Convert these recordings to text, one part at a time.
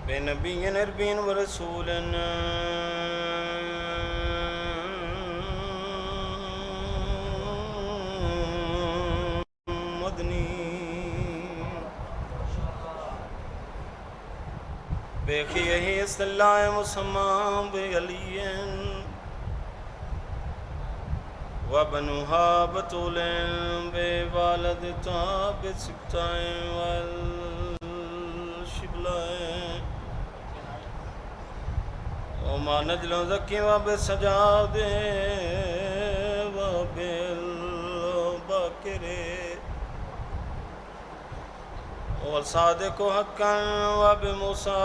بنبي أربين ورسول مدني بخيه صلى الله مسمى بعلي وبنوها بطول بوالدتا بسبتين والشبلين وما نجل ذكي وبسجاد وبالباكر والصادق حقا وبموسى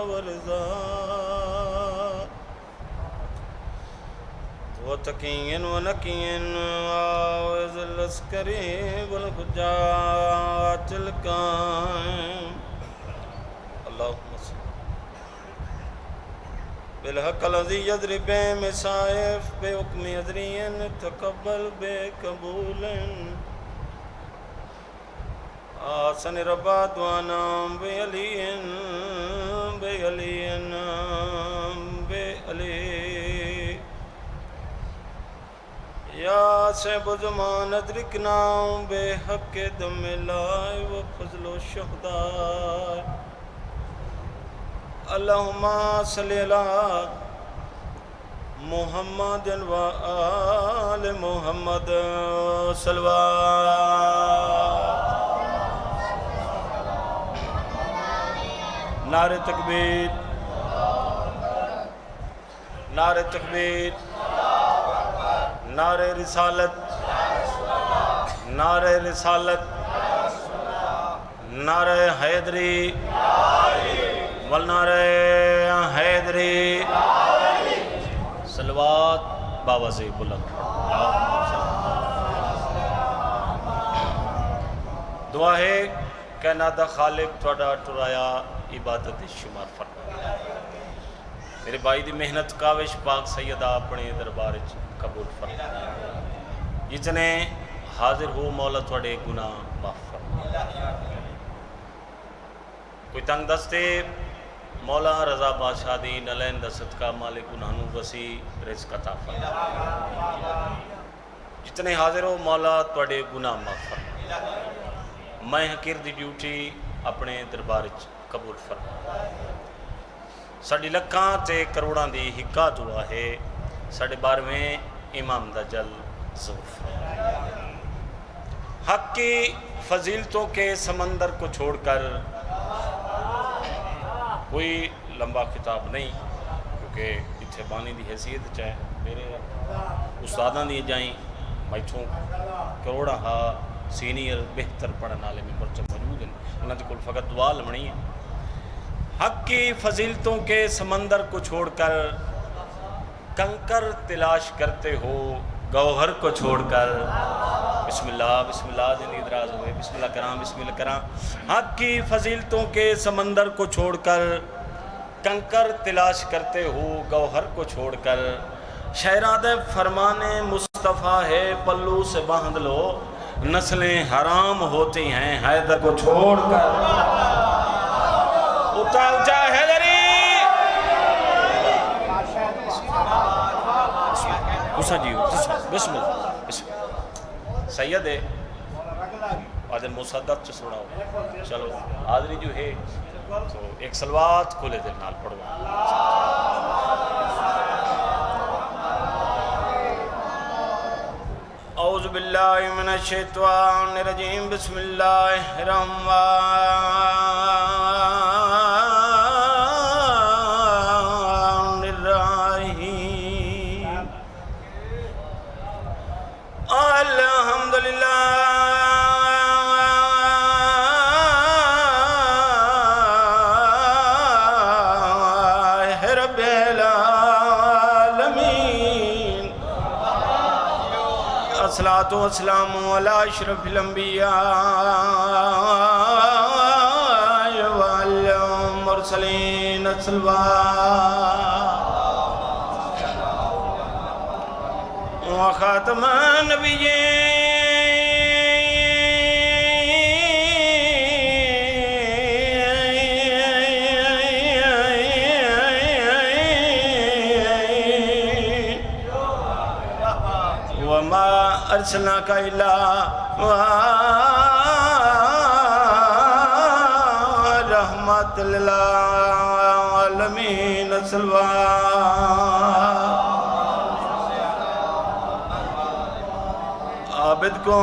ورضا وتقي ونقي وعوذ العسكري والحجات القائم اللهم صل بالحق الذي يدري بمصائف بحكم يدري تقبل بقبول آسن ربا دوانا بعلي یا سب زمان ادرکنا بحق دم اللہ و فضل و شہداء اللہم صلی علی محمد و آل محمد صلوات نعرہ تکبیر نعرہ تکبیر نعرہ رسالت نعرہ رسالت نعرہ حیدری والنعرہ حیدری صلوات بابا سے بلند دعا ہے کائنات دا خالق تھوڑا ٹرایا عبادت شمار فرما میرے بھائی دی محنت کاوش پاک سیدہ اپنے دربار قبول فرما جتنے حاضر ہو مولا تھوڑے گناہ معاف فرما کوئی تنگ دستے مولا رضا بادشاہ دی نلین دا صدقہ مالک انہانو وسیع رزق عطا فرما جتنے حاضر ہو مولا تھوڑے گناہ معاف فرما میں حقیر دی ڈیوٹی اپنے دربار قبول فرما ساڑی لکھاں تے کروڑاں دی حقہ دعا ہے ساڑے بارویں امام دا جل ظہور حق کی فضیلتوں کے سمندر کو چھوڑ کر کوئی لمبا خطاب نہیں کیونکہ اتھے بانی دی حیثیت چاہے میرے استاداں دی جائیں مائچوں کروڑا ہا سینئر بہتر پڑھن والے ممبر چ موجود ہیں انہاں دے کول فقط دعا لمنی ہے حق کی فضیلتوں کے سمندر کو چھوڑ کر کنکر تلاش کرتے ہو گوہر کو چھوڑ کر بسم اللہ دن ادراز ہوئے بسم اللہ کرام حق کی فضیلتوں کے سمندر کو چھوڑ کر کنکر تلاش کرتے ہو گوہر کو چھوڑ کر شہراد فرمان مصطفیٰ ہے پلو سے باندھ لو نسلیں حرام ہوتی ہیں حیدر کو چھوڑ کر اونچا حیدری اسا جی بسم اللہ سید ہے آدھر مصدق چھ سناؤ چلو آدھری جو ہے تو ایک سلوات کھولے دل نال پڑھو اعوذ باللہ من الشیطان الرجیم بسم اللہ الرحمن الرحیم الحمدللہ رب العالمین الصلاۃ والسلام علی اشرف الانبیاء والمرسلین وخاتم النبیین ارسلناک الا رحمت للعالمین عابد کو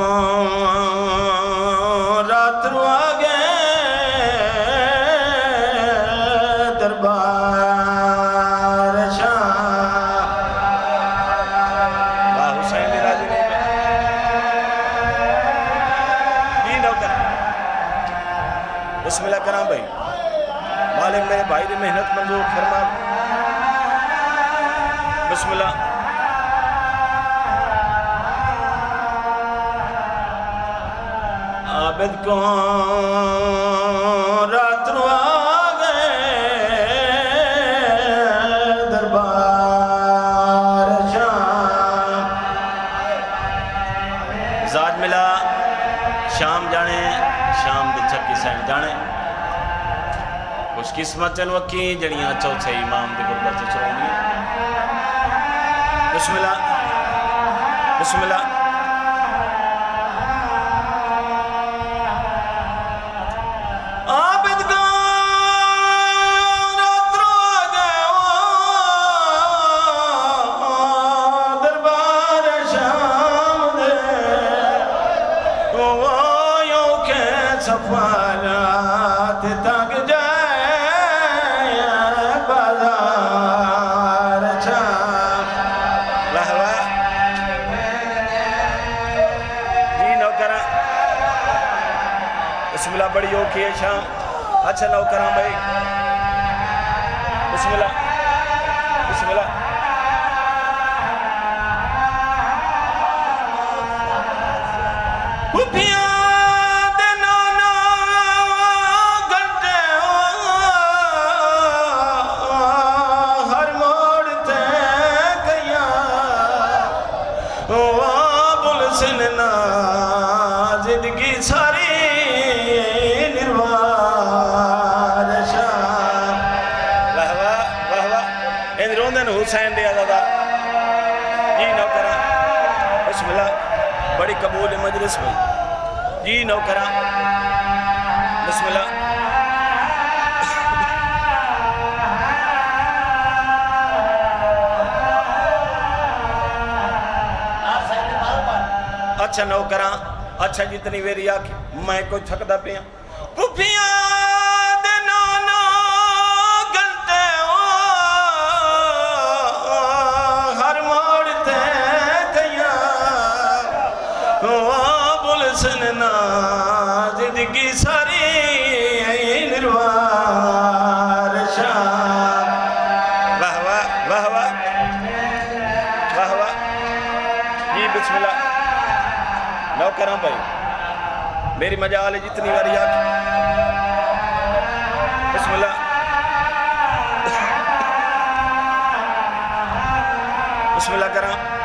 رات رو آگے دربار شاہ واہ حسین راضی نہیں بھی نو کر بسم اللہ کرام بھائی مالک میرے بھائی دی محنت منظور فرما بسم اللہ عابد کو رات رو آگے دربار شام زاد ملا شام جانے شام دے چکی سین جانے خوش قسمت چلوکی جڑیاں چوتھے امام دے گربت چلونی بسم اللہ بسم اللہ عابد کو رات رو آگے دربار شام دے یوں کے سفارات تک جائے بازار شام واہ واہ جی نوکرہ بسم اللہ بڑی اوکھی ہے شام اچھا نوکران بھائی بسم اللہ بسم اللہ پھوپھیاں دے نانا گھنٹے ہر موڑ تے گیاں بول سننا زندگی ساری حسین دے آزادہ جی نوکرہ بسم اللہ بڑی قبول مجلس میں جی نوکرہ بسم اللہ اچھا نوکرہ اچھا جتنی ویری آکھی میں کوئی تھکدا پیا پھوپھیاں دے نانا سننا زندگی ساری نروار شام واہ واہ واہ واہ واہ واہ جی بسم اللہ نوکران بھائی میری مجال جتنی واری آتی بسم اللہ بسم اللہ کرام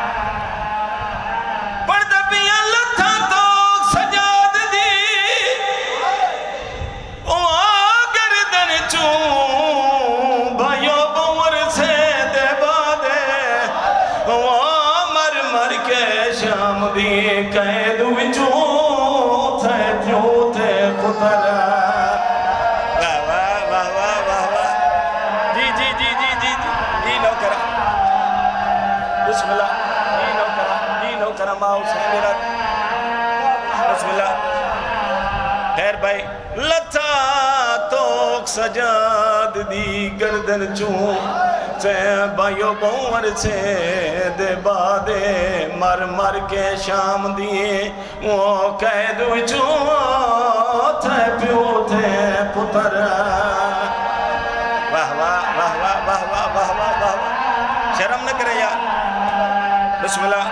شام دی قید وچوں تھے پیوں تے پتر واہ واہ واہ واہ واہ واہ جی جی جی جی جی جی نوکرہ بسم اللہ جی نوکرہ ماں حسین رات بسم اللہ خیر بھائی لتا توک سجاد دی گردن چوں بائیو بور سے دے بادے مر مر کے شام دیئے وہ قید وچوں تھے پیو تھے پتر واہ واہ واہ واہ واہ واہ واہ واہ واہ شرم نہ کرے یار بسم اللہ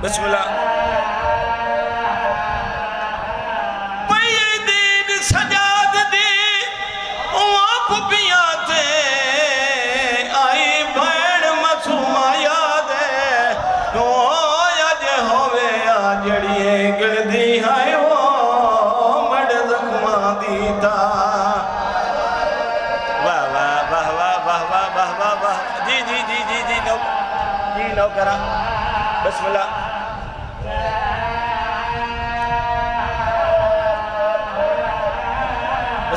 بسم اللہ سجاد دی آپ پیاتے گردی ہے وہ مڑ زخماں دیتا واہ واہ واہ واہ واہ واہ واہ واہ واہ جی جی جی جی جی نوکرہ بسم اللہ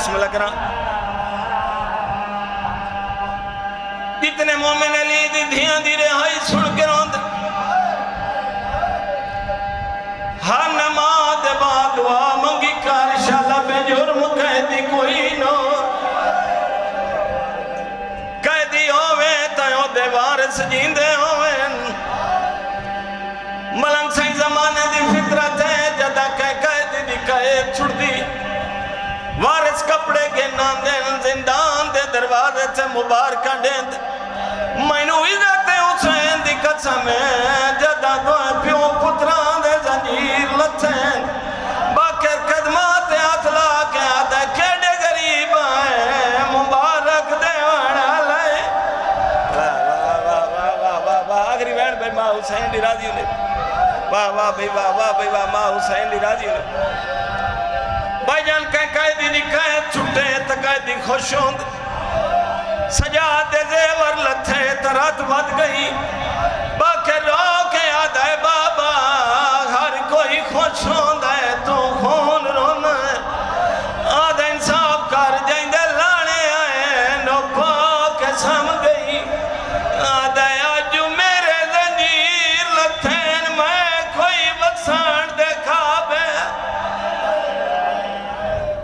بسم اللہ کرا جتنے مومن علی دی دھیاں دی رہائی سن کے روند ہر نماز بعد دعا منگی کر شالا بے جرم قیدی کوئی نو قیدی ہوئے تیوں دے وارث جیندے ہوئے ملنگ سائی زمانے دی فطرت ہے جدا قیدی دی قید چھڑ دی وارث کپڑے کے نام دین زندان دے دروازے سے مبارکہ دین مینو عزت حسین دی قسم ہے جدا دوئے پیوں پتران دے زنجیر لتھین باکر قدمات اطلا کے آدھے کیڑے غریب آئے مبارک دے وڑا لائے واہ آخری وین بھائی ماں حسین دی راضی ہونے واہ بھائی واہ ماں حسین دی راضی ہونے بھائی جان کہیں قیدی دی قید چھٹے تا قیدی خوش ہوند سجاد زیور لتھے ترات بد